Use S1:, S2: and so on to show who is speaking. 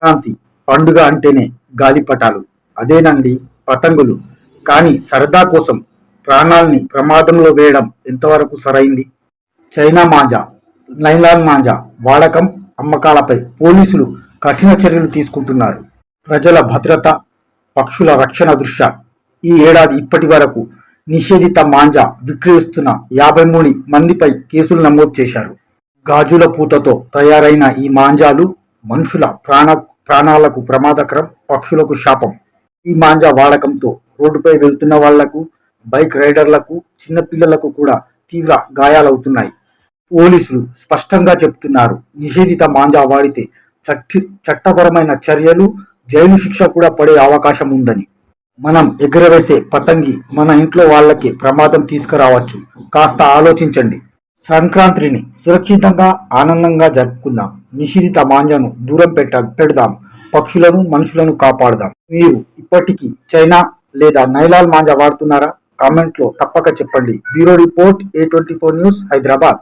S1: సంక్రాంతి పండుగ అంటేనే గాలిపటాలు, అదేనండి పతంగులు. కానీ సరదా కోసం ప్రాణాల్ని ప్రమాదంలో వేయడం ఎంతవరకు సరైంది? చైనా మాంజా, నైలాన్ మాంజా వాడకం, అమ్మకాలపై పోలీసులు కఠిన చర్యలు తీసుకుంటున్నారు. ప్రజల భద్రత, పక్షుల రక్షణ దృష్ట్యా ఈ ఏడాది ఇప్పటి వరకు నిషేధిత మాంజా విక్రయిస్తున్న 53 మందిపై కేసులు నమోదు చేశారు. గాజుల పూతతో తయారైన ఈ మాంజాలు మనుషుల ప్రాణాలకు ప్రమాదకరం, పక్షులకు శాపం. ఈ మాంజా వాడకంతో రోడ్డుపై వెళ్తున్న వాళ్లకు, బైక్ రైడర్లకు, చిన్నపిల్లలకు కూడా తీవ్ర గాయాలవుతున్నాయి. పోలీసులు స్పష్టంగా చెబుతున్నారు, నిషేధిత మాంజా వాడితే చట్టపరమైన చర్యలు, జైలు శిక్ష కూడా పడే అవకాశం ఉందని. మనం ఎగురవేసే పతంగి మన ఇంట్లో వాళ్ళకి ప్రమాదం తీసుకురావచ్చు. కాస్త ఆలోచించండి. సంక్రాంతిని సురక్షితంగా, ఆనందంగా జరుపుకుందాం. నిషేధిత మాంజాను దూరం పెడదాం. పక్షులను, మనుషులను కాపాడుదాం. మీరు ఇప్పటికీ చైనా లేదా నైలాన్ మాంజా వాడుతున్నారా? కామెంట్లో తప్పక చెప్పండి. Bureau report, A24 news, Hyderabad.